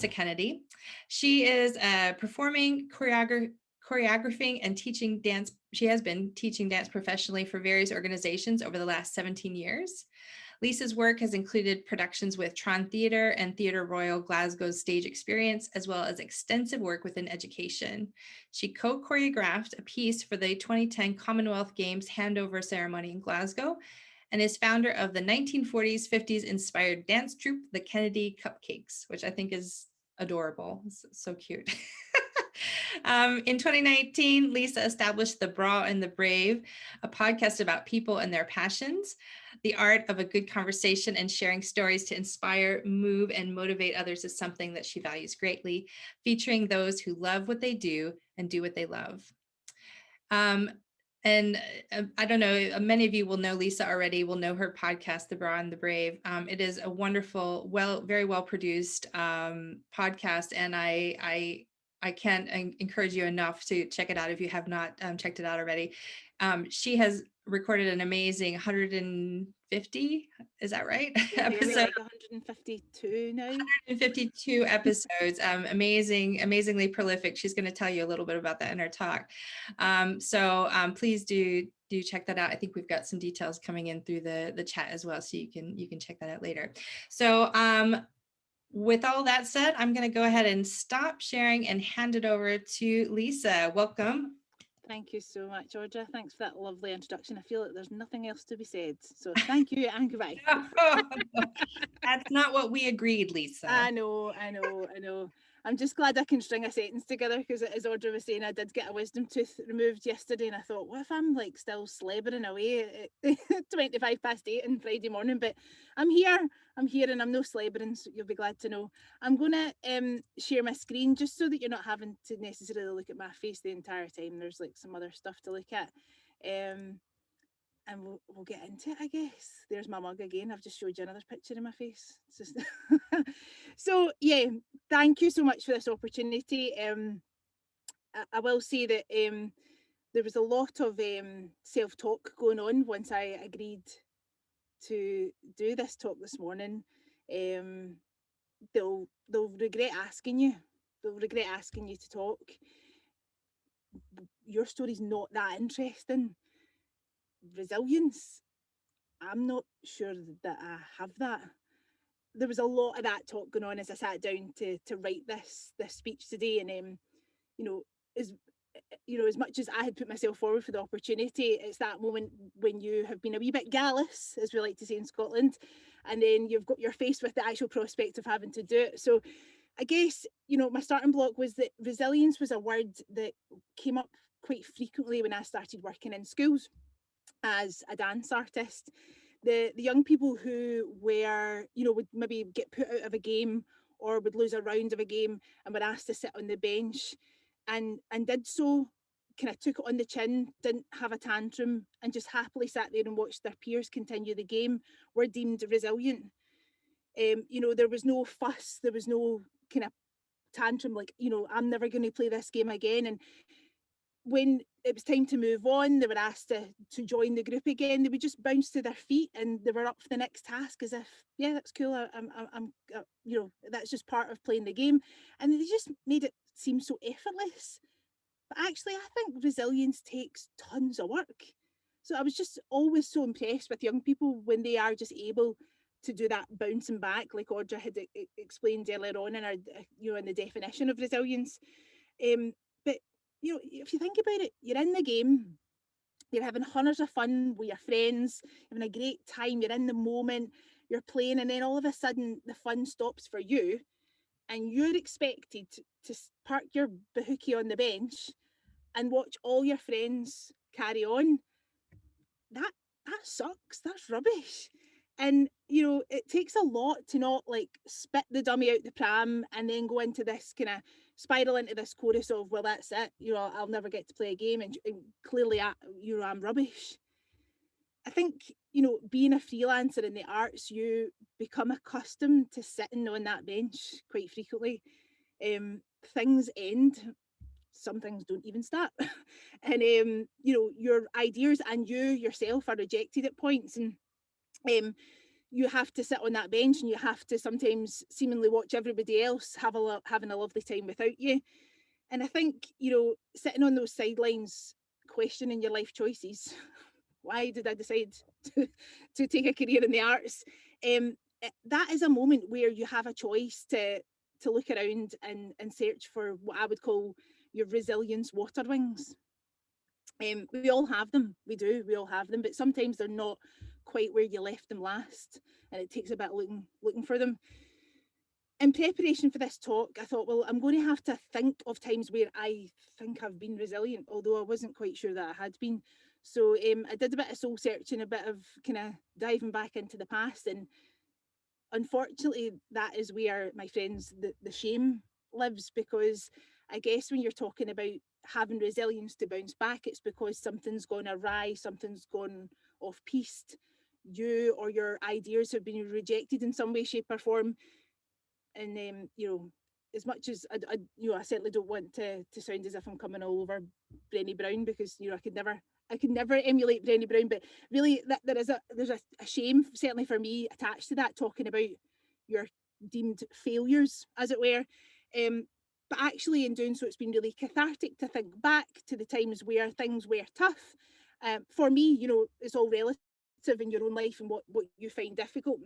Lisa Kennedy. She is performing, choreographing, and teaching dance. She has been teaching dance professionally for various organizations over the last 17 years. Lisa's work has included productions with Tron Theatre and Theatre Royal Glasgow's stage experience, as well as extensive work within education. She co-choreographed a piece for the 2010 Commonwealth Games Handover ceremony in Glasgow, and is founder of the 1940s, 50s inspired dance troupe, the Kennedy Cupcakes, which I think is adorable. It's so cute. In 2019, Lisa established The Bra and the Brave, a podcast about people and their passions, the art of a good conversation, and sharing stories to inspire, move, and motivate others is something that she values greatly, featuring those who love what they do and do what they love. And I don't know, many of you will know Lisa already, will know her podcast, The Bra and the Brave. It is a wonderful, very well produced podcast, and I can't encourage you enough to check it out if you have not checked it out already. She has recorded an amazing 150, is that right? Yeah, Episode. like 152 now. 152 episodes. Amazingly prolific. She's going to tell you a little bit about that in her talk. So please do check that out. I think we've got some details coming in through the chat as well, so you can check that out later. So with all that said, I'm going to go ahead and stop sharing and hand it over to Lisa. Welcome. Thank you so much, Audra. Thanks for that lovely introduction. I feel like there's nothing else to be said. So thank you and goodbye. That's not what we agreed, Lisa. I know. I'm just glad I can string a sentence together, because as Audra was saying, I did get a wisdom tooth removed yesterday, and I thought, what if I'm like still slabbering away at 8:25 on Friday morning? But I'm here and I'm no slabbering, so you'll be glad to know. I'm going to share my screen just so that you're not having to necessarily look at my face the entire time. There's like some other stuff to look at. And we'll get into it, I guess. There's my mug again. I've just showed you another picture of my face. It's just so yeah, thank you so much for this opportunity. I will say that there was a lot of self-talk going on once I agreed to do this talk this morning. They'll regret asking you. They'll regret asking you to talk. Your story's not that interesting. Resilience, I'm not sure that I have that. There was a lot of that talk going on as I sat down to write this speech today, and as much as I had put myself forward for the opportunity, it's that moment when you have been a wee bit gallus, as we like to say in Scotland, and then you're faced with the actual prospect of having to do it. So I guess, my starting block was that resilience was a word that came up quite frequently when I started working in schools as a dance artist. The young people who were, would maybe get put out of a game or would lose a round of a game and were asked to sit on the bench and did so, kind of took it on the chin, didn't have a tantrum, and just happily sat there and watched their peers continue the game, were deemed resilient. There was no fuss, there was no kind of tantrum like, I'm never going to play this game again. And when it was time to move on, they were asked to join the group again. They would just bounce to their feet and they were up for the next task, as if, yeah, that's cool. I'm that's just part of playing the game. And they just made it seem so effortless. But actually, I think resilience takes tons of work. So I was just always so impressed with young people when they are just able to do that bouncing back, like Audra had explained earlier on in our, in the definition of resilience. But if you think about it, you're in the game, you're having hundreds of fun with your friends, having a great time, you're in the moment, you're playing, and then all of a sudden the fun stops for you, and you're expected to park your bahookie on the bench and watch all your friends carry on. That sucks. That's rubbish. And it takes a lot to not like spit the dummy out the pram and then go into this kind of spiral into this chorus of, well, that's it, I'll never get to play a game, and clearly I'm rubbish. I think being a freelancer in the arts, you become accustomed to sitting on that bench quite frequently. Things end, some things don't even start. And your ideas and you yourself are rejected at points. And you have to sit on that bench and you have to sometimes seemingly watch everybody else having a lovely time without you. And I think, you know, sitting on those sidelines, questioning your life choices. Why did I decide to, to take a career in the arts? That is a moment where you have a choice to look around and search for what I would call your resilience water wings. We all have them. We do. We all have them, but sometimes they're not quite where you left them last, and it takes a bit of looking for them. In preparation for this talk, I thought, well, I'm going to have to think of times where I think I've been resilient, although I wasn't quite sure that I had been. So I did a bit of soul searching, a bit of kind of diving back into the past, and unfortunately, that is where, my friends, the shame lives, because I guess when you're talking about having resilience to bounce back, it's because something's gone awry, something's gone off piste. You or your ideas have been rejected in some way, shape, or form. And you know, as much as you know, I certainly don't want to sound as if I'm coming all over Brené Brown, because you know, I could never emulate Brené Brown, but really that there's a shame, certainly for me, attached to that, talking about your deemed failures, as it were. But actually, in doing so, it's been really cathartic to think back to the times where things were tough. For me, you know, it's all relative in your own life and what you find difficult.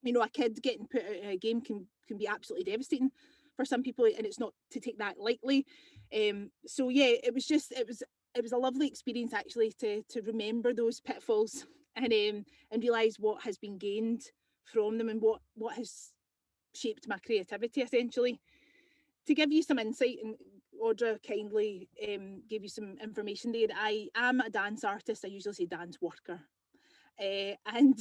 You know, a kid getting put out in a game can be absolutely devastating for some people, and it's not to take that lightly. So yeah, it was a lovely experience actually to remember those pitfalls and realize what has been gained from them and what has shaped my creativity essentially. To give you some insight, and Audra kindly gave you some information there, I am a dance artist. I usually say dance worker, and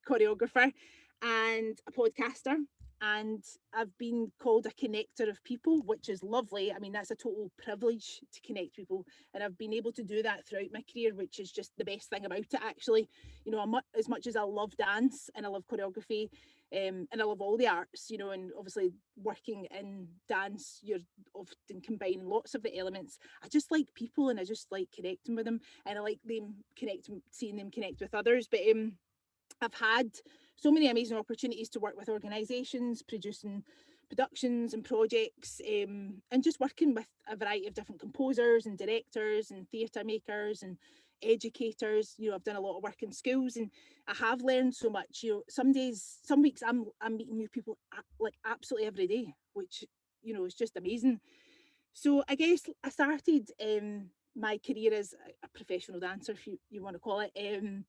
choreographer and a podcaster. And I've been called a connector of people, which is lovely. I mean, that's a total privilege to connect people. And I've been able to do that throughout my career, which is just the best thing about it, actually. You know, as much as I love dance and I love choreography, and I love all the arts, you know, and obviously working in dance, you're often combining lots of the elements. I just like people and I just like connecting with them, and I like them seeing them connect with others. But I've had so many amazing opportunities to work with organisations, producing productions and projects, and just working with a variety of different composers and directors and theatre makers and educators. You know, I've done a lot of work in schools, and I have learned so much. You know, some days, some weeks, I'm meeting new people like absolutely every day, which, you know, is just amazing. So I guess I started my career as a professional dancer, if you want to call it, in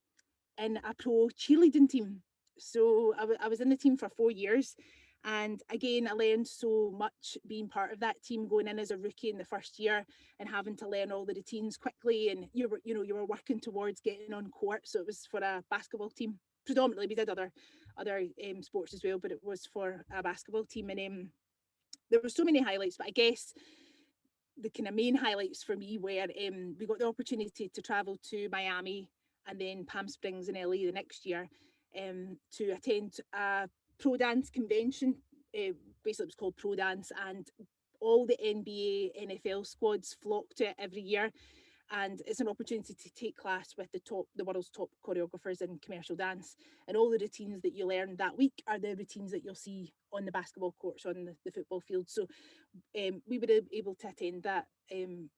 a pro cheerleading team. So I was in the team for 4 years. And again, I learned so much being part of that team, going in as a rookie in the first year and having to learn all the routines quickly. And you were working towards getting on court. So it was for a basketball team. Predominantly, we did other sports as well, but it was for a basketball team. And there were so many highlights, but I guess the kind of main highlights for me were we got the opportunity to travel to Miami and then Palm Springs in LA the next year to attend a pro dance convention. Basically, it was called Pro Dance, and all the NBA, NFL squads flock to it every year. And it's an opportunity to take class with the world's top choreographers in commercial dance. And all the routines that you learn that week are the routines that you'll see on the basketball courts, on the football field. So we were able to attend that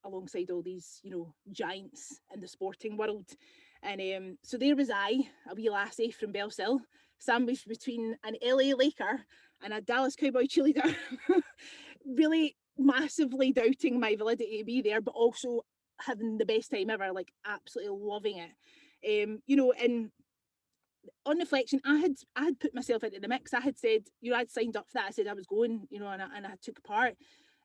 alongside all these, you know, giants in the sporting world. And so there was I, a wee lassie from Bellsill, sandwiched between an LA Laker and a Dallas Cowboy cheerleader, really massively doubting my validity to be there, but also having the best time ever, like absolutely loving it. You know, and on reflection, I had put myself into the mix. I had said, you know, I'd signed up for that. I said I was going, you know, and I took part.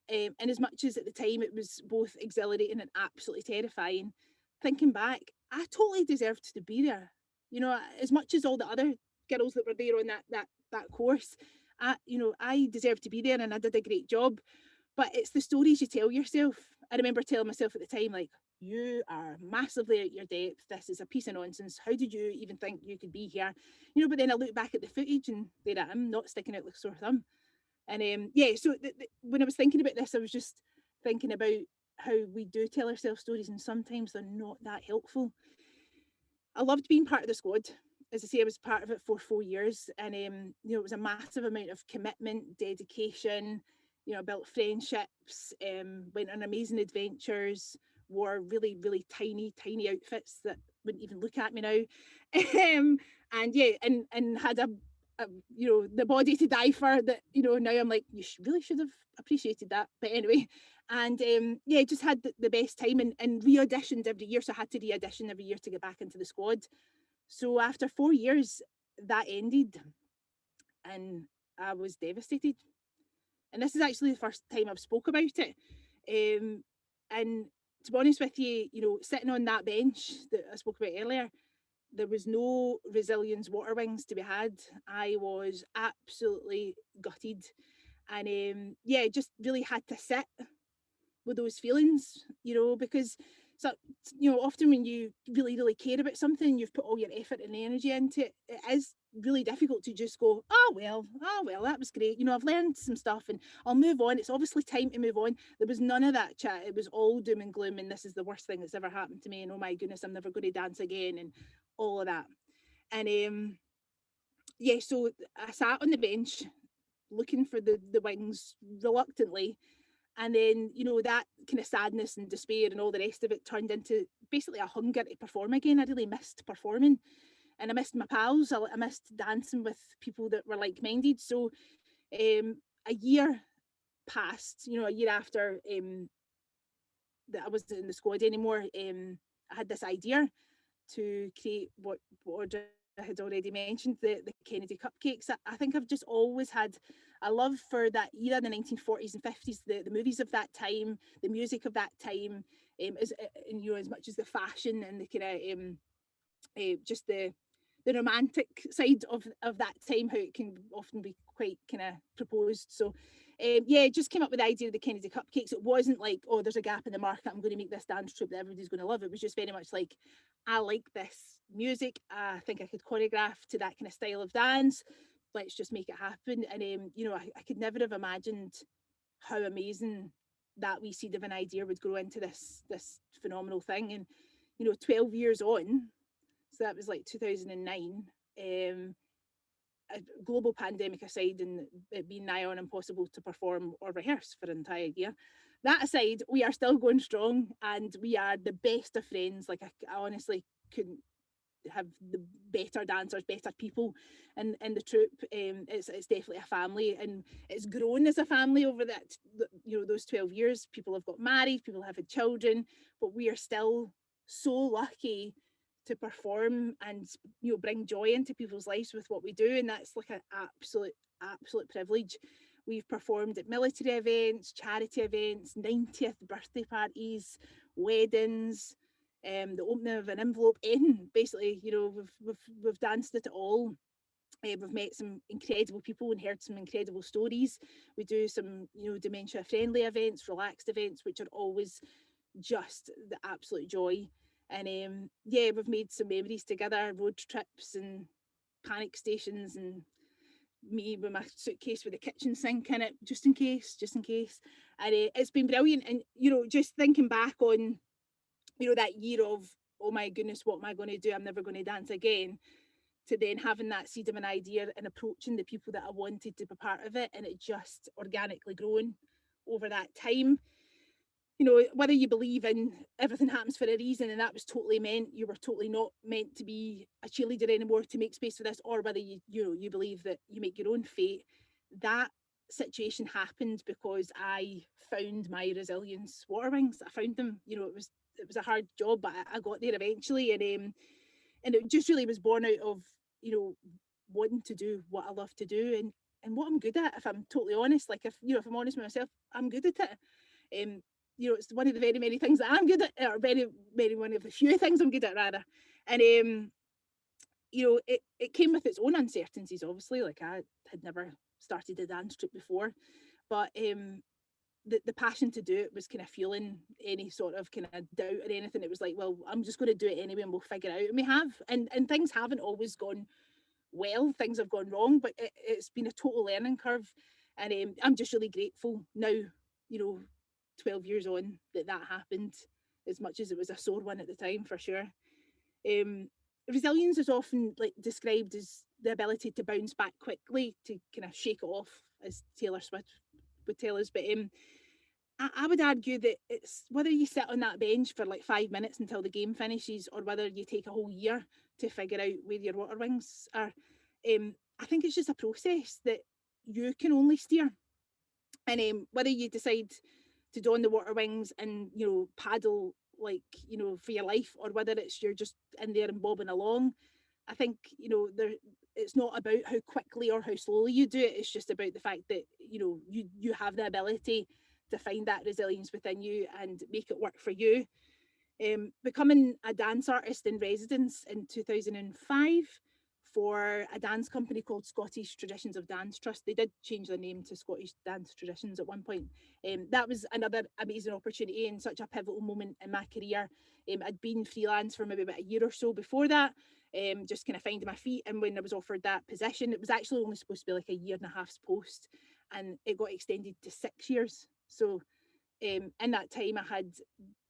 And as much as at the time it was both exhilarating and absolutely terrifying, thinking back, I totally deserved to be there. You know, as much as all the other girls that were there on that course, I deserved to be there and I did a great job. But it's the stories you tell yourself. I remember telling myself at the time, like, you are massively out your depth. This is a piece of nonsense. How did you even think you could be here? You know, but then I look back at the footage and there I am, not sticking out like a sore thumb. And yeah, so when I was thinking about this, I was just thinking about how we do tell ourselves stories and sometimes they're not that helpful. I loved being part of the squad. as I say, I was part of it for 4 years, and you know, it was a massive amount of commitment, dedication. You know, built friendships, went on amazing adventures, wore really, really tiny, tiny outfits that wouldn't even look at me now, and yeah, and had a, you know, the body to die for. That, you know, now I'm like, you really should have appreciated that. But anyway, and yeah, just had the best time, and re-auditioned every year. So I had to re-audition every year to get back into the squad. So after 4 years, that ended, and I was devastated. And this is actually the first time I've spoke about it. And to be honest with you, you know, sitting on that bench that I spoke about earlier, there was no resilience water wings to be had. I was absolutely gutted, and yeah, just really had to sit with those feelings, you know, because so, you know, often when you really, really care about something, you've put all your effort and energy into it, it is really difficult to just go, oh well, that was great. You know, I've learned some stuff and I'll move on. It's obviously time to move on. There was none of that chat. It was all doom and gloom, and this is the worst thing that's ever happened to me. And oh my goodness, I'm never going to dance again, and all of that. And yeah, so I sat on the bench looking for the wings reluctantly, and then, you know, that kind of sadness and despair and all the rest of it turned into basically a hunger to perform again. I really missed performing, and I missed my pals. I missed dancing with people that were like minded. So a year passed, you know, a year after that I wasn't in the squad anymore. I had this idea to create what Audrey had already mentioned, the Kennedy cupcakes. I think I've just always had a love for that era, the 1940s and 50s, the movies of that time, the music of that time, and you know, as much as the fashion and the kind of just the romantic side of that time, how it can often be quite kind of proposed. So yeah, just came up with the idea of the Kennedy cupcakes. It wasn't like, oh, there's a gap in the market, I'm going to make this dance troupe that everybody's going to love. It was just very much like, I like this music, I think I could choreograph to that kind of style of dance, let's just make it happen. And you know, I could never have imagined how amazing that wee seed of an idea would grow into this phenomenal thing. And you know, 12 years on, so that was like 2009. Um, a global pandemic aside, and it being nigh on impossible to perform or rehearse for an entire year, that aside, we are still going strong, and we are the best of friends. Like I honestly couldn't have the better dancers, better people in the troupe. It's definitely a family, and it's grown as a family over that, you know, those 12 years. People have got married, people have had children, but we are still so lucky to perform and, you know, bring joy into people's lives with what we do, and that's like an absolute privilege. We've performed at military events, charity events, 90th birthday parties, weddings, the opening of an envelope in, basically, you know, we've danced at it all. We've met some incredible people and heard some incredible stories. We do some, you know, dementia friendly events, relaxed events, which are always just the absolute joy. And yeah, we've made some memories together, road trips and panic stations, and me with my suitcase with the kitchen sink in it, just in case, just in case. And it's been brilliant. And you know, just thinking back on, you know, that year of, oh my goodness, what am I going to do, I'm never going to dance again, to then having that seed of an idea and approaching the people that I wanted to be part of it, and it just organically grown over that time. You know, whether you believe in everything happens for a reason, and that was totally meant, you were totally not meant to be a cheerleader anymore to make space for this, or whether you believe that you make your own fate, that situation happened because I found my resilience water wings. I found them. You know, it was a hard job, but I got there eventually. And it just really was born out of, you know, wanting to do what I love to do, and what I'm good at. If I'm totally honest, like, if I'm honest with myself, I'm good at it. You know, it's one of the very many things that I'm good at, or very one of the few things I'm good at, rather. And you know, it came with its own uncertainties, obviously. Like, I had never started a dance troupe before, but the passion to do it was kind of fueling any sort of kind of doubt or anything. It was like, well, I'm just going to do it anyway, and we'll figure it out. And we have, and things haven't always gone well. Things have gone wrong, but it's been a total learning curve. And I'm just really grateful now, you know, 12 years on, that happened, as much as it was a sore one at the time, for sure. resilience is often like described as the ability to bounce back quickly, to kind of shake it off, as Taylor Swift would tell us. But I would argue that it's whether you sit on that bench for like 5 minutes until the game finishes, or whether you take a whole year to figure out where your water wings are. I think it's just a process that you can only steer. And whether you decide to don the water wings and, you know, paddle like, you know, for your life, or whether it's you're just in there and bobbing along, I think, you know, it's not about how quickly or how slowly you do it. It's just about the fact that, you know, you have the ability to find that resilience within you and make it work for you. Becoming a dance artist in residence in 2005 for a dance company called Scottish Traditions of Dance Trust. They did change their name to Scottish Dance Traditions at one point. That was another amazing opportunity and such a pivotal moment in my career. I'd been freelance for maybe about a year or so before that, just kind of finding my feet. And when I was offered that position, it was actually only supposed to be like a year and a half's post, and it got extended to 6 years. So in that time, I had,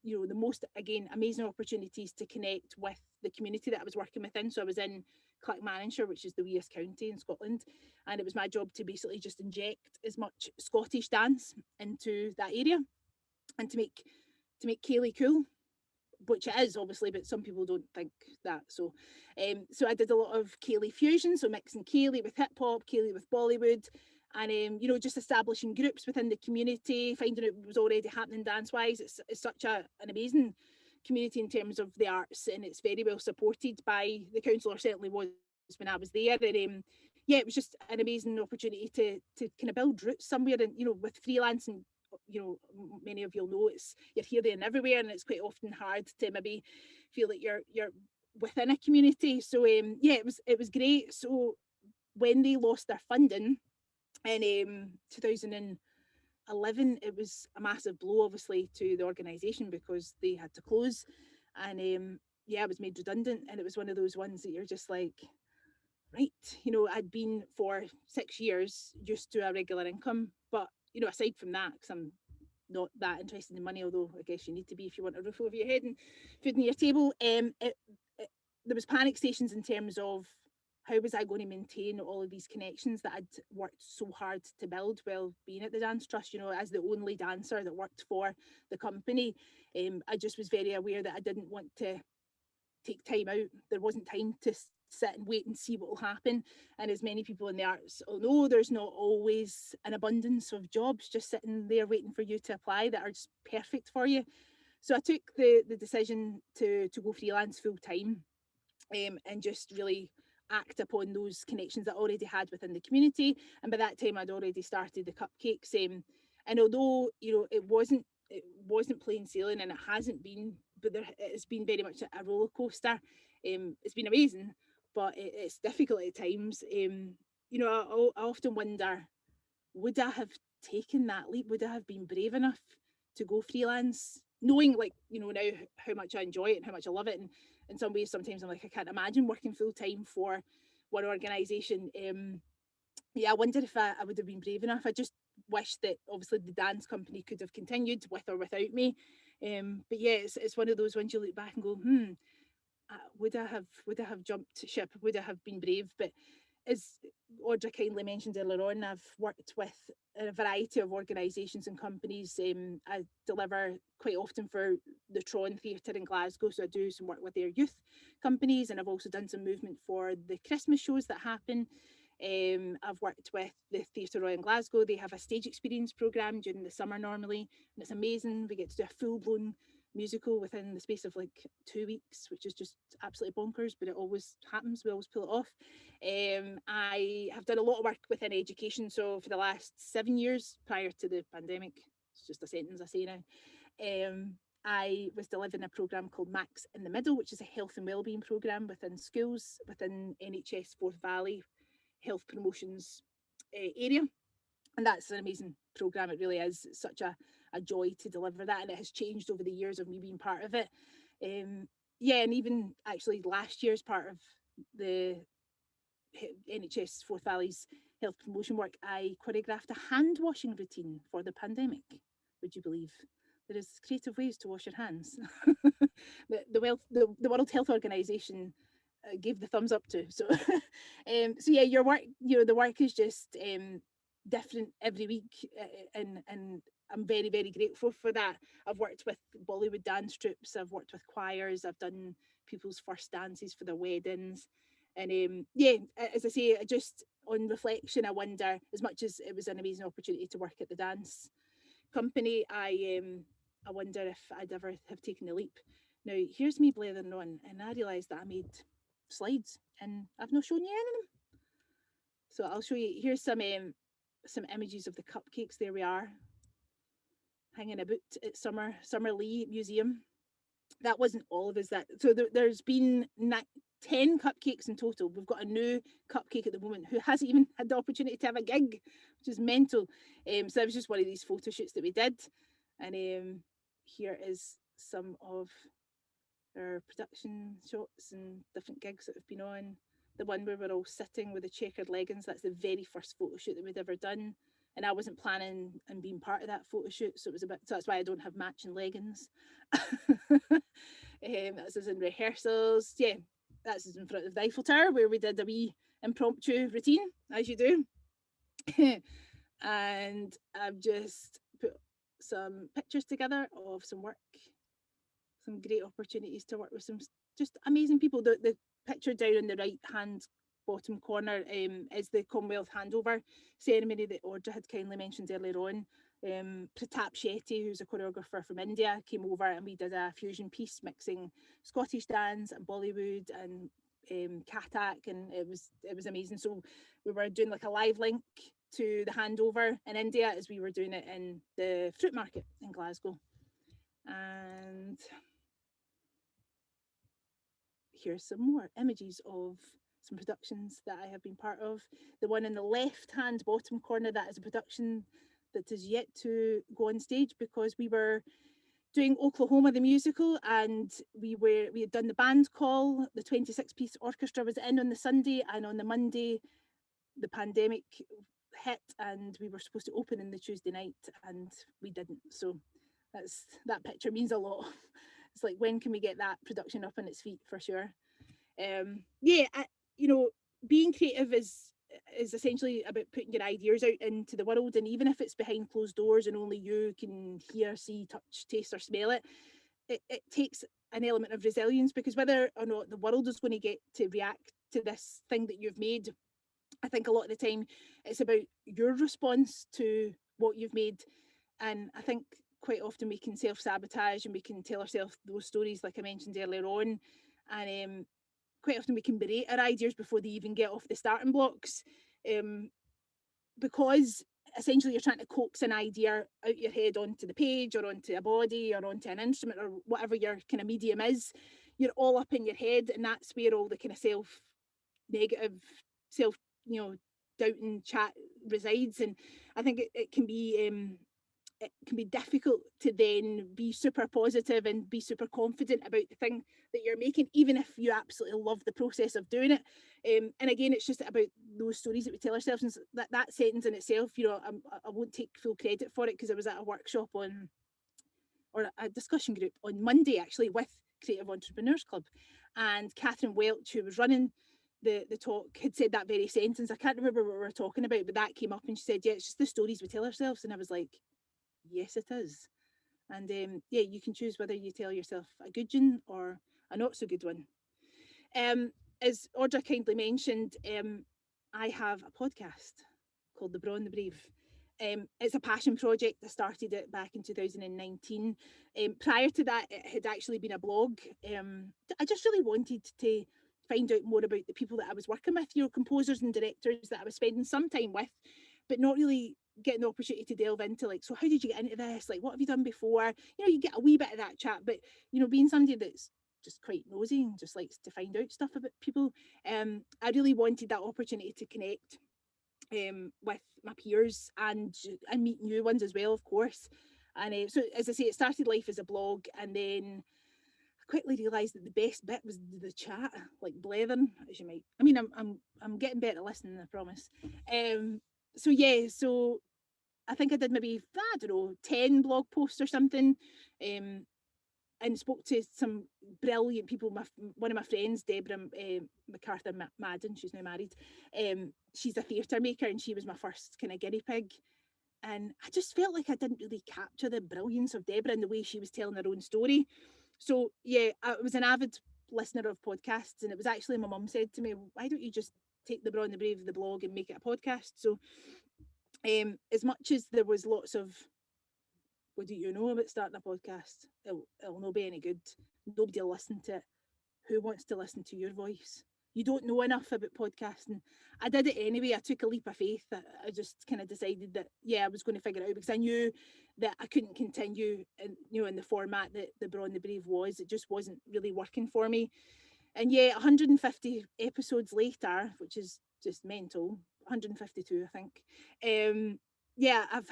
you know, the most, again, amazing opportunities to connect with the community that I was working within. So I was in Clackmannanshire, which is the weest county in Scotland, and it was my job to basically just inject as much Scottish dance into that area and to make Ceilidh cool, which it is obviously, but some people don't think that. So I did a lot of Ceilidh fusion, so mixing Ceilidh with hip hop, Ceilidh with Bollywood, and you know, just establishing groups within the community, finding out what was already happening dance wise. It's such an amazing community in terms of the arts, and it's very well supported by the council, or certainly was when I was there. And yeah, it was just an amazing opportunity to kind of build roots somewhere. And you know, with freelance, and you know, many of you'll know, it's you're here, there, and everywhere, and it's quite often hard to maybe feel that you're within a community. So yeah, it was great. So when they lost their funding in 2011, it was a massive blow, obviously, to the organisation, because they had to close. And yeah, I was made redundant, and it was one of those ones that you're just like, right, you know, I'd been for 6 years used to a regular income, but you know, aside from that, because I'm not that interested in money, although I guess you need to be if you want a roof over your head and food on your table. There was panic stations in terms of how was I going to maintain all of these connections that I'd worked so hard to build while being at the dance trust. You know, as the only dancer that worked for the company, I just was very aware that I didn't want to take time out. There wasn't time to sit and wait and see what will happen. And as many people in the arts will know, there's not always an abundance of jobs just sitting there waiting for you to apply that are just perfect for you. So I took the decision to go freelance full time, and just really act upon those connections that I already had within the community. And by that time, I'd already started the cupcakes. And although, you know, it wasn't plain sailing, and it hasn't been, but it's been very much a roller coaster. It's been amazing, but it's difficult at times. You know, I often wonder, would I have taken that leap? Would I have been brave enough to go freelance, knowing, like, you know, now how much I enjoy it and how much I love it? And in some ways, sometimes I'm like, I can't imagine working full time for one organisation. Yeah, I wonder if I would have been brave enough. I just wish that obviously the dance company could have continued with or without me. But yeah, it's one of those ones you look back and go, would I have jumped ship? Would I have been brave? But as Audra kindly mentioned earlier on, I've worked with a variety of organisations and companies. I deliver quite often for the Tron Theatre in Glasgow, so I do some work with their youth companies, and I've also done some movement for the Christmas shows that happen. I've worked with the Theatre Royal in Glasgow. They have a stage experience programme during the summer normally, and it's amazing. We get to do a full-blown musical within the space of like 2 weeks, which is just absolutely bonkers, but it always happens. We always pull it off. I have done a lot of work within education. So for the last 7 years prior to the pandemic, it's just a sentence I say now, I was delivering a programme called Max in the Middle, which is a health and wellbeing programme within schools within NHS Forth Valley health promotions area. And that's an amazing programme. It really is. It's such a joy to deliver that, and it has changed over the years of me being part of it. Yeah, and even actually last year's part of the NHS Forth Valley's health promotion work, I choreographed a hand washing routine for the pandemic. Would you believe? There is creative ways to wash your hands. The World Health Organization gave the thumbs up to. So so yeah, your work, the work is just different every week, and I'm very, very grateful for that. I've worked with Bollywood dance troupes, I've worked with choirs, I've done people's first dances for their weddings. And yeah, as I say, just on reflection, I wonder, as much as it was an amazing opportunity to work at the dance company, I wonder if I'd ever have taken the leap. Now, here's me blathering on, and I realised that I made slides, and I've not shown you any of them. So I'll show you. Here's some images of the cupcakes. There we are, hanging about at Summerlee Museum. That wasn't all of us. There's been 10 cupcakes in total. We've got a new cupcake at the moment who hasn't even had the opportunity to have a gig, which is mental. So that was just one of these photo shoots that we did. And here is some of our production shots and different gigs that have been on. The one where we're all sitting with the checkered leggings, that's the very first photo shoot that we'd ever done. And I wasn't planning on being part of that photo shoot, so so that's why I don't have matching leggings. That's us in rehearsals. Yeah, that's us in front of the Eiffel Tower where we did a wee impromptu routine, as you do. And I've just put some pictures together of some work, some great opportunities to work with some just amazing people. The picture down in the right hand bottom corner is the Commonwealth Handover ceremony that Audra had kindly mentioned earlier on. Pratap Shetty, who's a choreographer from India, came over and we did a fusion piece mixing Scottish dance and Bollywood and Kathak, and it was amazing. So we were doing like a live link to the handover in India as we were doing it in the fruit market in Glasgow. And here's some more images of some productions that I have been part of. The one in the left hand bottom corner, that is a production that is yet to go on stage because we were doing Oklahoma the musical, and we had done the band call. The 26-piece orchestra was in on the Sunday, and on the Monday the pandemic hit and we were supposed to open in the Tuesday night and we didn't. So that picture means a lot. It's like, when can we get that production up on its feet, for sure. Being creative is essentially about putting your ideas out into the world, and even if it's behind closed doors and only you can hear, see, touch, taste or smell it, it takes an element of resilience, because whether or not the world is going to get to react to this thing that you've made, I think a lot of the time it's about your response to what you've made. And I think quite often we can self-sabotage and we can tell ourselves those stories like I mentioned earlier on, and quite often we can berate our ideas before they even get off the starting blocks, because essentially you're trying to coax an idea out your head onto the page or onto a body or onto an instrument or whatever your kind of medium is. You're all up in your head, and that's where all the kind of self-negative, self doubting chat resides. And I think it can be difficult to then be super positive and be super confident about the thing that you're making, even if you absolutely love the process of doing it. And again, it's just about those stories that we tell ourselves. And that sentence in itself, I won't take full credit for it, because I was at a workshop or a discussion group on Monday actually with Creative Entrepreneurs Club, and Catherine Welch, who was running the talk, had said that very sentence. I can't remember what we were talking about, but that came up, and she said, yeah, it's just the stories we tell ourselves. And I was like, yes, it is. And you can choose whether you tell yourself a good one or a not so good one. As Audra kindly mentioned, I have a podcast called The Braw and the Brave. It's a passion project. I started it back in 2019. Prior to that, it had actually been a blog. I just really wanted to find out more about the people that I was working with, composers and directors that I was spending some time with, but not really getting the opportunity to delve into, like, so how did you get into this? Like, what have you done before? You get a wee bit of that chat, but being somebody that's just quite nosy and just likes to find out stuff about people, I really wanted that opportunity to connect with my peers and meet new ones as well, of course. And so, as I say, it started life as a blog, and then I quickly realised that the best bit was the chat, like blathering, as you might. I mean, I'm getting better at listening, I promise. So I think I did maybe, I don't know, 10 blog posts or something. and spoke to some brilliant people. One of my friends, Deborah MacArthur Madden, she's now married. She's a theatre maker, and she was my first kind of guinea pig. And I just felt like I didn't really capture the brilliance of Deborah and the way she was telling her own story. So yeah, I was an avid listener of podcasts, and it was actually my mum said to me, "Why don't you just take the Brawn the Brave, the blog, and make it a podcast?" So as much as there was lots of, what do you know about starting a podcast? It'll not be any good. Nobody will listen to it. Who wants to listen to your voice? You don't know enough about podcasting. I did it anyway. I took a leap of faith. I just kind of decided that, yeah, I was going to figure it out, because I knew that I couldn't continue in the format that the Brawn the Brave was. It just wasn't really working for me. And yeah, 150 episodes later, which is just mental, 152, I think. Yeah, I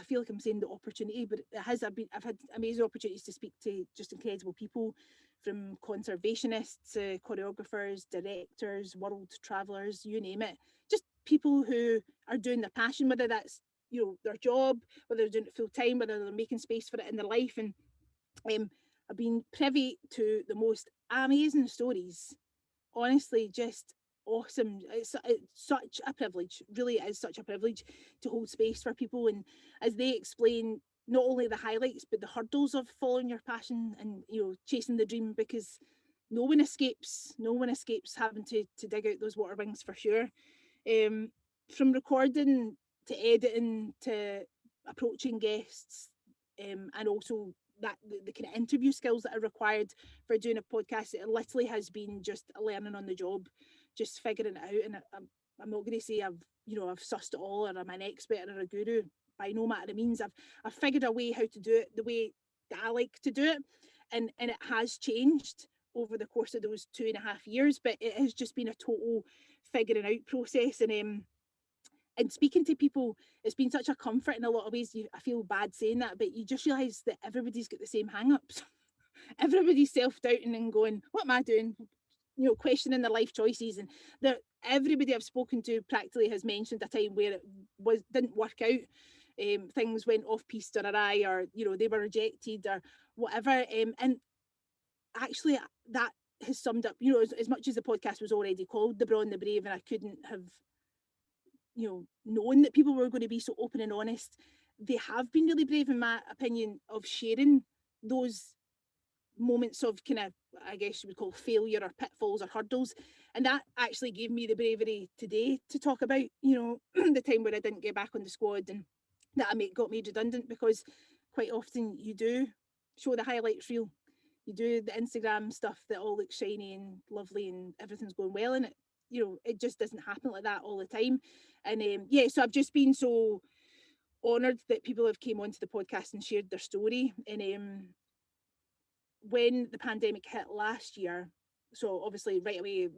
feel like I'm saying the opportunity, but I've had amazing opportunities to speak to just incredible people, from conservationists, choreographers, directors, world travelers, you name it. Just people who are doing their passion, whether that's their job, whether they're doing it full time, whether they're making space for it in their life. And I've been privy to the most amazing stories. Honestly, just awesome. It's such a privilege, really is such a privilege to hold space for people, and as they explain not only the highlights but the hurdles of following your passion and chasing the dream, because no one escapes having to dig out those water wings, for sure. From recording to editing to approaching guests, and also the kind of interview skills that are required for doing a podcast, it literally has been just a learning on the job, just figuring it out. And I'm not going to say I've sussed it all, or I'm an expert or a guru, by no matter of means. I've figured a way how to do it the way that I like to do it, and it has changed over the course of those 2.5 years, but it has just been a total figuring out process. And speaking to people, it's been such a comfort in a lot of ways. I feel bad saying that, but you just realise that everybody's got the same hang-ups. Everybody's self-doubting and going, what am I doing? Questioning their life choices. And everybody I've spoken to practically has mentioned a time where it didn't work out. Things went off piste or awry, or they were rejected or whatever. And actually, that has summed up, as much as the podcast was already called The Brawn the Brave, and I couldn't have knowing that people were going to be so open and honest, they have been really brave, in my opinion, of sharing those moments of kind of, I guess you would call, failure or pitfalls or hurdles. And that actually gave me the bravery today to talk about the time where I didn't get back on the squad, and that I got made redundant, because quite often you do show the highlights reel, you do the Instagram stuff that all looks shiny and lovely and everything's going well, and it just doesn't happen like that all the time. And yeah, so I've just been so honoured that people have came onto the podcast and shared their story. And when the pandemic hit last year, so obviously right away,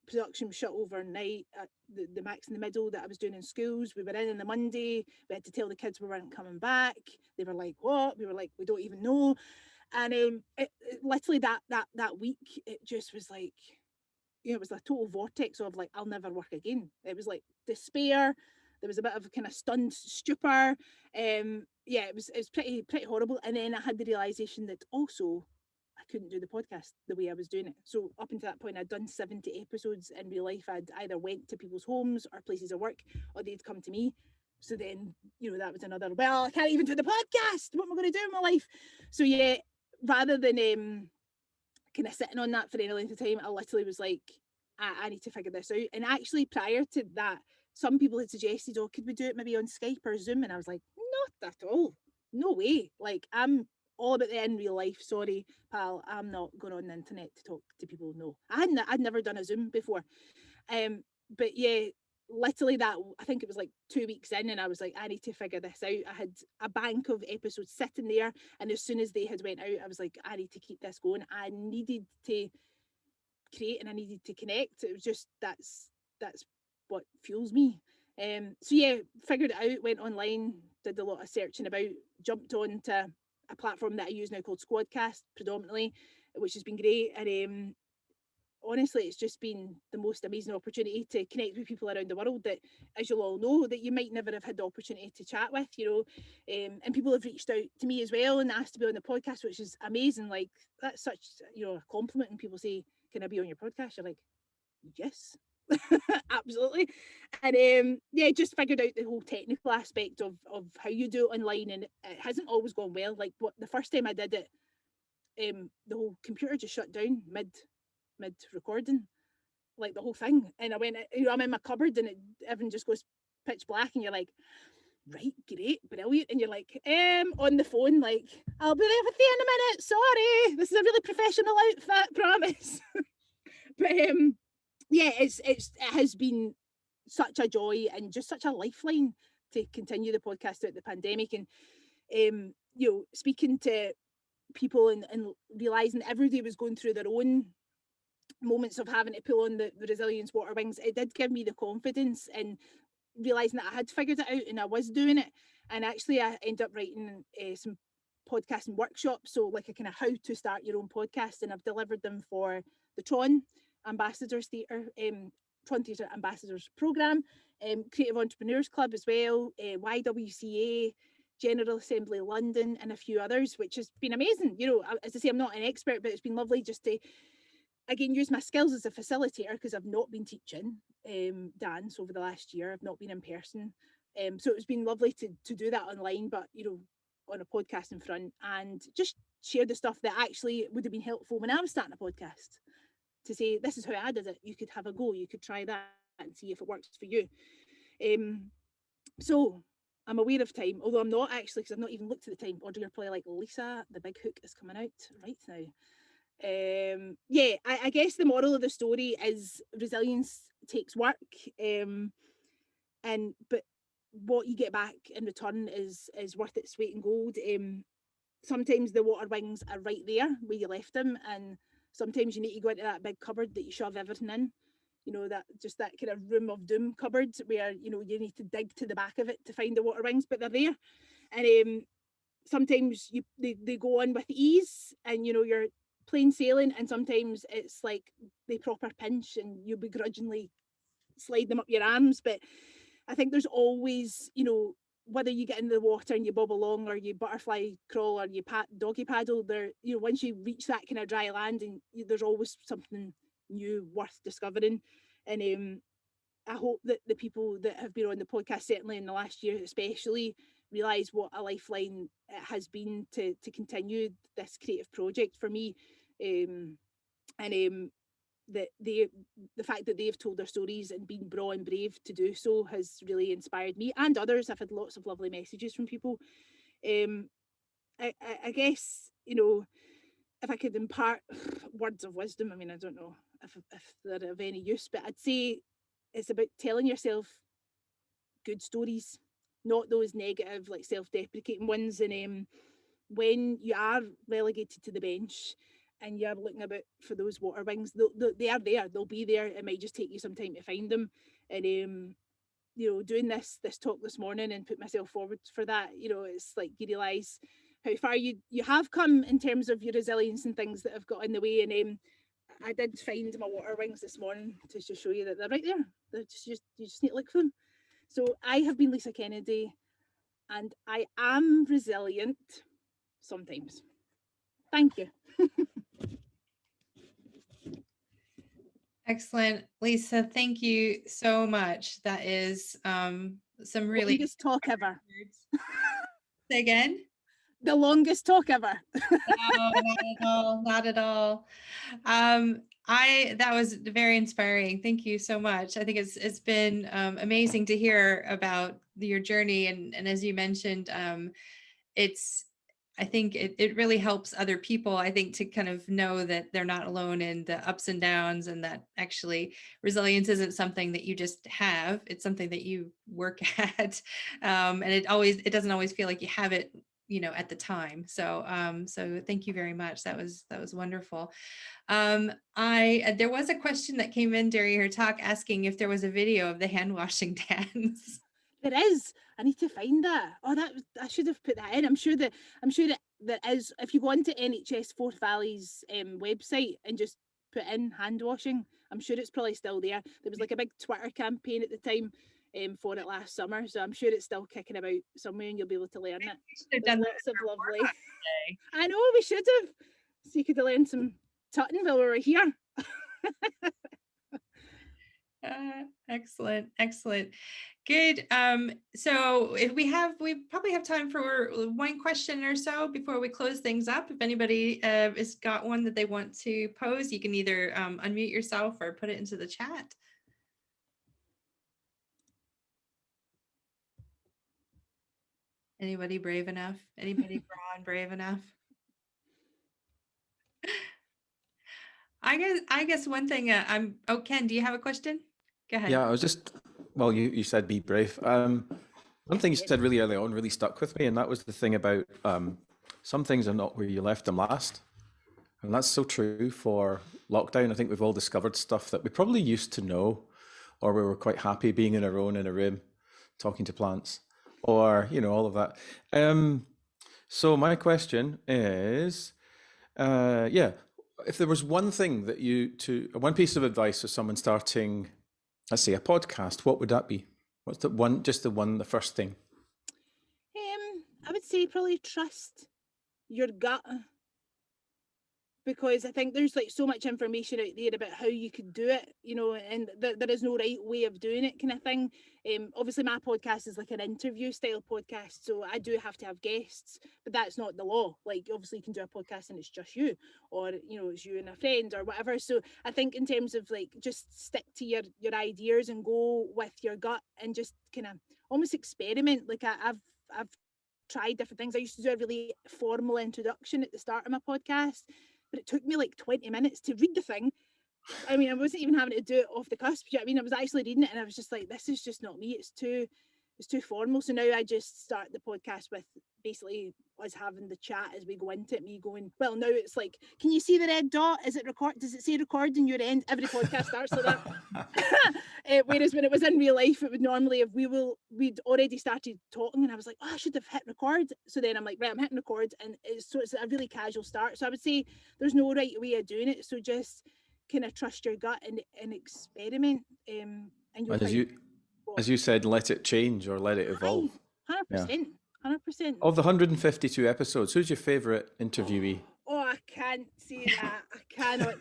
production was shut overnight. The Max in the Middle that I was doing in schools, we were in on the Monday, we had to tell the kids we weren't coming back. They were like, what? We were like, we don't even know. And it literally that week, it just was like, it was a total vortex of like, I'll never work again. It was like despair. There was a bit of kind of stunned stupor. Yeah, it was pretty horrible. And then I had the realization that also I couldn't do the podcast the way I was doing it. So up until that point, I'd done 70 episodes in real life. I'd either went to people's homes or places of work, or they'd come to me. So then, that was another, well, I can't even do the podcast. What am I going to do in my life? So yeah, rather than kind of sitting on that for any length of time, I literally was like, I need to figure this out. And actually, prior to that, some people had suggested, oh, could we do it maybe on Skype or Zoom? And I was like, not at all. No way. Like, I'm all about the in real life. Sorry, pal, I'm not going on the internet to talk to people. No, I'd never done a Zoom before. But yeah, literally that, I think it was like 2 weeks in, and I was like, I need to figure this out. I had a bank of episodes sitting there, and as soon as they had went out, I was like, I need to keep this going. I needed to create and I needed to connect. It was just that's what fuels me. So yeah, figured it out, went online, did a lot of searching about, jumped on to a platform that I use now called Squadcast predominantly, which has been great. And honestly, it's just been the most amazing opportunity to connect with people around the world that, as you'll all know, that you might never have had the opportunity to chat with, and people have reached out to me as well and asked to be on the podcast, which is amazing. Like, that's such, a compliment. And people say, can I be on your podcast? You're like, yes. Absolutely. And yeah, just figured out the whole technical aspect of how you do it online, and it hasn't always gone well. Like, what the first time I did it, the whole computer just shut down mid recording, like the whole thing. And I went, I'm in my cupboard, and everything just goes pitch black, and you're like, right, great, brilliant. And you're like, on the phone, like, I'll be there with you in a minute. Sorry, this is a really professional outfit, promise. But yeah, it has been such a joy and just such a lifeline to continue the podcast throughout the pandemic. And speaking to people and realizing everybody was going through their own moments of having to pull on the resilience water wings, it did give me the confidence and realizing that I had figured it out and I was doing it. And actually I ended up writing some podcasting workshops, so like a kind of how to start your own podcast, and I've delivered them for the Tron Ambassadors Theatre, Tron Theatre Ambassadors Programme, Creative Entrepreneurs Club as well, YWCA, General Assembly London, and a few others, which has been amazing. As I say, I'm not an expert, but it's been lovely just to, again, use my skills as a facilitator, because I've not been teaching dance over the last year. I've not been in person. So it's been lovely to do that online, but, on a podcasting front, and just share the stuff that actually would have been helpful when I was starting a podcast, to say, this is how I did it. You could have a go. You could try that and see if it works for you. So I'm aware of time, although I'm not actually, because I've not even looked at the time. Audrey, you're probably like, Lisa, the big hook is coming out right now. Yeah, I guess the moral of the story is resilience takes work, but what you get back in return is worth its weight in gold. Sometimes the water wings are right there where you left them, and sometimes you need to go into that big cupboard that you shove everything in, that kind of room of doom cupboard where you need to dig to the back of it to find the water wings, but they're there. And sometimes they go on with ease, and you're plain sailing, and sometimes it's like they proper pinch and you begrudgingly slide them up your arms. But I think there's always, whether you get in the water and you bob along, or you butterfly crawl, or you doggy paddle, there, once you reach that kind of dry land, and there's always something new worth discovering. And I hope that the people that have been on the podcast, certainly in the last year especially, realise what a lifeline it has been to continue this creative project for me. And the fact that they've told their stories and been braw and brave to do so has really inspired me and others. I've had lots of lovely messages from people. I guess, if I could impart words of wisdom, I mean, I don't know if they're of any use, but I'd say it's about telling yourself good stories, not those negative, like self-deprecating ones. And when you are relegated to the bench and you're looking about for those water wings, they are there, they'll be there. It might just take you some time to find them. And doing this talk this morning and put myself forward for that, it's like you realise how far you have come in terms of your resilience and things that have got in the way. And I did find my water wings this morning to just show you that they're right there. You just need to look for them. So I have been Lisa Kennedy, and I am resilient sometimes. Thank you. Excellent. Lisa, thank you so much. That is some really Longest talk ever. Say again? The longest talk ever. No, not at all. Not at all. That was very inspiring. Thank you so much. I think it's been amazing to hear about your journey, and as you mentioned, I think it really helps other people, I think, to kind of know that they're not alone in the ups and downs, and that actually resilience isn't something that you just have. It's something that you work at. And it doesn't always feel like you have it, at the time. So thank you very much. That was wonderful. There was a question that came in during your talk asking if there was a video of the hand washing dance. There is. I need to find that. Oh, I should have put that in. I'm sure that there is. If you go onto NHS Forth Valley's website and just put in hand washing. I'm sure it's probably still there. There was like a big Twitter campaign at the time for it last summer, so I'm sure it's still kicking about somewhere and you'll be able to learn it. We should have There's done that lots of for lovely. warm-up today. I know we should have. So you could have learned some tutting while we were here. Excellent, excellent. Good. So if we probably have time for one question or so before we close things up. If anybody has got one that they want to pose, you can either unmute yourself or put it into the chat. Anybody brave enough? Anybody Braun brave enough? I guess one thing oh, Ken, do you have a question? Go ahead. Yeah, I was just, well, you said be brave. One thing you said really early on really stuck with me, and that was the thing about some things are not where you left them last. And that's so true for lockdown. I think we've all discovered stuff that we probably used to know, or we were quite happy being in our own in a room, talking to plants, or, all of that. So my question is, if there was one thing that one piece of advice for someone starting, let's say, a podcast, what would that be? What's the first thing? I would say probably trust your gut, because I think there's like so much information out there about how you could do it, and there is no right way of doing it, kind of thing. Obviously my podcast is like an interview style podcast, so I do have to have guests, but that's not the law. Like obviously you can do a podcast and it's just you, or it's you and a friend or whatever. So I think in terms of like just stick to your ideas and go with your gut and just kind of almost experiment. Like I've tried different things. I used to do a really formal introduction at the start of my podcast, but it took me like 20 minutes to read the thing. I mean, I wasn't even having to do it off the cusp. I mean, I was actually reading it and I was just like, this is just not me. It's too formal. So now I just start the podcast with basically us having the chat as we go into it, me going, well, now it's like, can you see the red dot? Is it record? Does it say record in your end? Every podcast starts like that. Whereas when it was in real life, it would normally have, we'd already started talking and I was like, oh, I should have hit record. So then I'm like, right, I'm hitting record, and it's a really casual start. So I would say there's no right way of doing it. So just kind of trust your gut and experiment. And you'll find, as you said, let it change or let it evolve. 100%. 100%. Of the 152 episodes, who's your favorite interviewee? Oh, I can't say that. I cannot.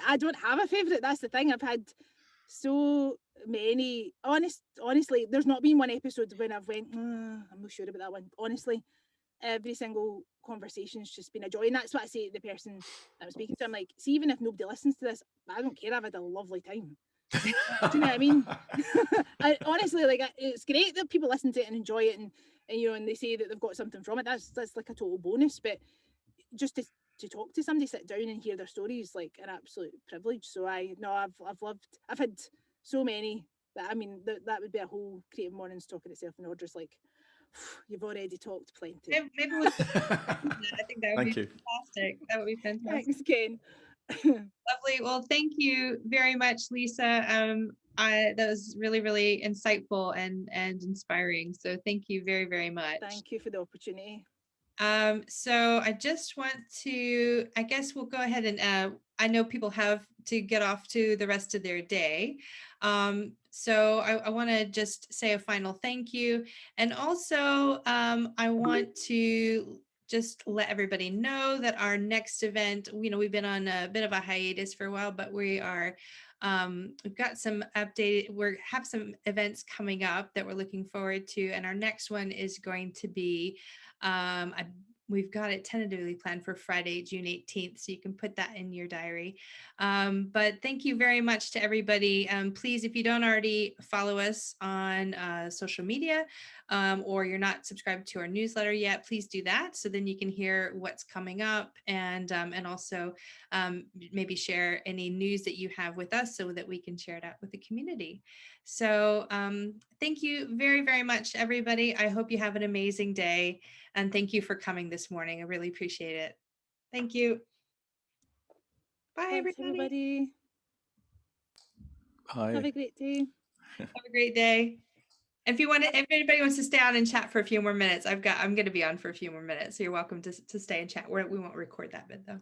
I don't have a favorite. That's the thing. I've had so many. Honestly, there's not been one episode when I've went, I'm not sure about that one. Honestly, every single conversation's just been a joy, and that's what I say to the person that I'm speaking to. I'm like, see, even if nobody listens to this, I don't care. I've had a lovely time. Do you know what I mean? Honestly, like, it's great that people listen to it and enjoy it, and and they say that they've got something from it. That's like a total bonus. But just to talk to somebody, sit down and hear their stories, like an absolute privilege. So I've had so many that, I mean, that would be a whole Creative Mornings talk in itself. And Audra's like, you've already talked plenty. Maybe we'll I think that would be fantastic. That would be fantastic. Thanks, Ken. Lovely. Well, thank you very much, Lisa. That was really, really insightful and inspiring. So thank you very, very much. Thank you for the opportunity. So I just want to, I guess we'll go ahead and I know people have to get off to the rest of their day. So I want to just say a final thank you. And also I want to just let everybody know that our next event, we've been on a bit of a hiatus for a while, but we are, we've got some have some events coming up that we're looking forward to. And our next one is going to be, we've got it tentatively planned for Friday, June 18th, so you can put that in your diary. But thank you very much to everybody. Please, if you don't already follow us on social media, or you're not subscribed to our newsletter yet, please do that, so then you can hear what's coming up, and also maybe share any news that you have with us so that we can share it out with the community. So thank you very, very much, everybody. I hope you have an amazing day. And thank you for coming this morning. I really appreciate it. Thank you. Bye, Thanks, everybody. Bye. Have a great day. Have a great day. If anybody wants to stay on and chat for a few more minutes, I'm going to be on for a few more minutes. So you're welcome to stay and chat. We won't record that bit though.